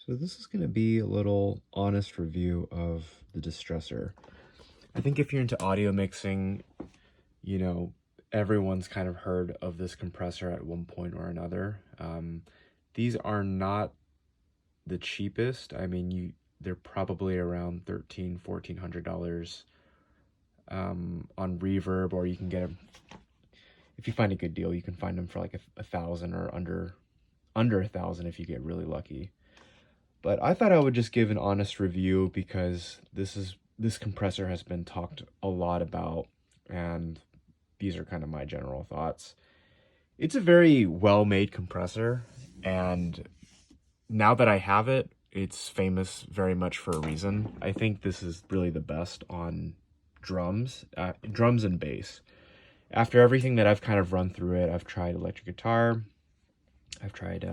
So this is going to be a little honest review of the Distressor. I think if you're into audio mixing, everyone's kind of heard of this compressor at one point or another. These are not the cheapest. I mean, they're probably around $1,300-$1,400 on Reverb, or you can get them if you find a good deal. You can find them for like a thousand or under $1,000 if you get really lucky. But I thought I would just give an honest review because this compressor has been talked a lot about, and these are kind of my general thoughts. It's a very well-made compressor, and now that I have it, it's famous very much for a reason. I think this is really the best on drums and bass. After everything that I've kind of run through it, I've tried electric guitar, I've tried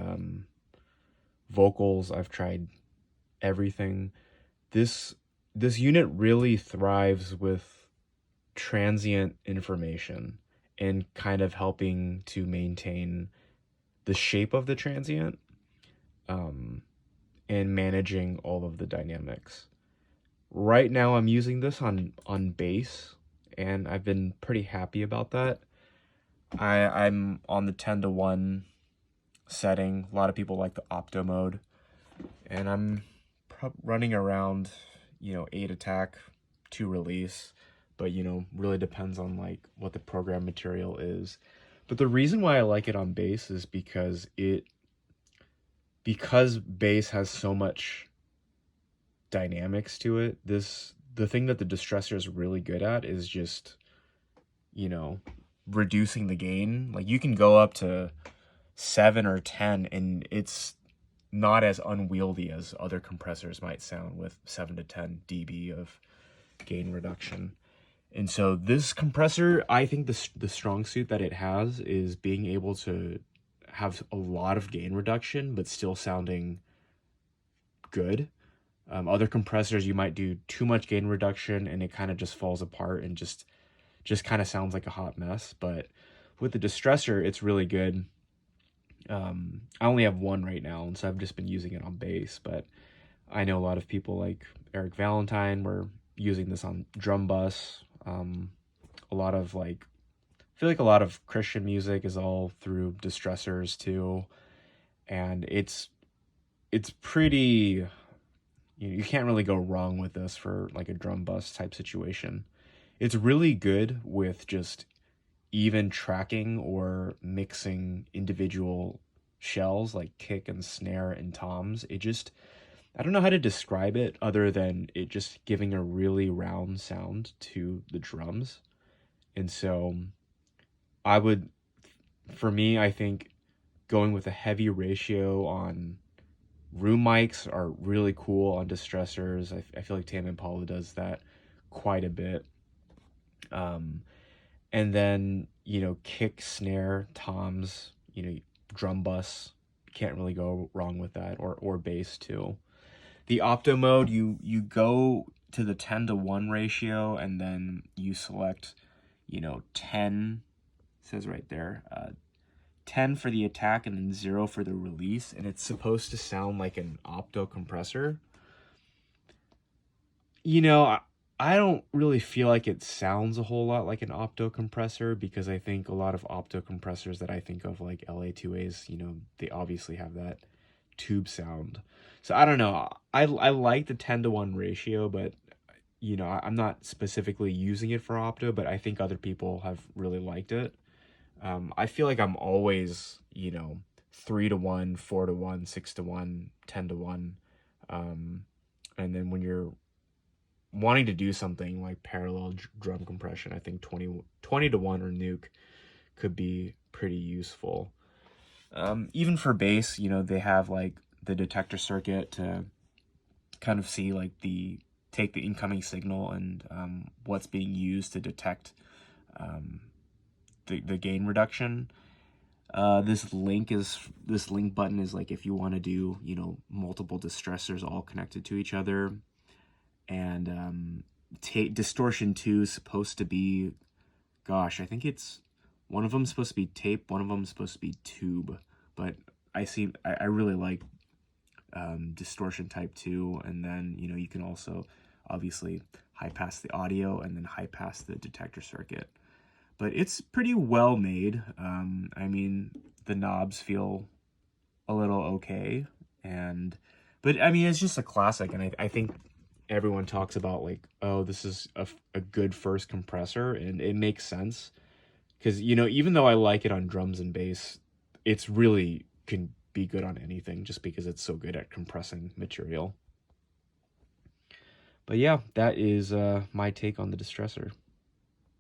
vocals, I've tried everything. This unit really thrives with transient information and kind of helping to maintain the shape of the transient, and managing all of the dynamics. Right now I'm using this on bass, and I've been pretty happy about that. I'm on the 10-to-1 setting. A lot of people like the opto mode, and I'm running around 8 attack, 2 release, but really depends on like what the program material is. But the reason why I like it on bass is because bass has so much dynamics to it. The thing that the Distressor is really good at is just reducing the gain. Like, you can go up to 7 or 10 and it's not as unwieldy as other compressors might sound with 7 to 10 dB of gain reduction. And so this compressor, I think the strong suit that it has is being able to have a lot of gain reduction but still sounding good. Other compressors, you might do too much gain reduction and it kind of just falls apart and just kind of sounds like a hot mess. But with the Distressor, it's really good. I only have one right now, and so I've just been using it on bass, but I know a lot of people like Eric Valentine were using this on drum bus. A lot of I feel like a lot of Christian music is all through Distressors too, and it's pretty, you can't really go wrong with this for like a drum bus type situation. It's really good with just even tracking or mixing individual shells like kick and snare and toms. I don't know how to describe it other than it just giving a really round sound to the drums. And so for me, I think going with a heavy ratio on room mics are really cool on Distressors. I feel like Tame Impala does that quite a bit. And then, kick, snare, toms, drum bus, can't really go wrong with that, or bass too. The opto mode, you go to the 10-to-1 ratio, and then you select, 10, it says right there, 10 for the attack and then 0 for the release, and it's supposed to sound like an opto compressor. I don't really feel like it sounds a whole lot like an opto compressor, because I think a lot of opto compressors that I think of, like LA2As, they obviously have that tube sound. So I don't know. I like the 10-to-1 ratio, but I'm not specifically using it for opto, but I think other people have really liked it. I feel like I'm always 3-to-1, 4-to-1, 6-to-1, 10-to-1, and then when you're wanting to do something like parallel drum compression, I think 20-to-1 or nuke could be pretty useful. Even for bass, they have like the detector circuit to kind of see like take the incoming signal and what's being used to detect the gain reduction. This link button is like if you want to do multiple distressors all connected to each other. And distortion 2 is supposed to be, gosh, I think it's one of them supposed to be tape, one of them supposed to be tube, but I really like distortion type 2, and then, you know, you can also obviously high pass the audio and then high pass the detector circuit. But it's pretty well made. I mean, the knobs feel a little okay, but I mean, it's just a classic, and I think everyone talks about like, oh, this is a good first compressor, and it makes sense because, you know, even though I like it on drums and bass, it's really can be good on anything just because it's so good at compressing material. But yeah, that is my take on the Distressor.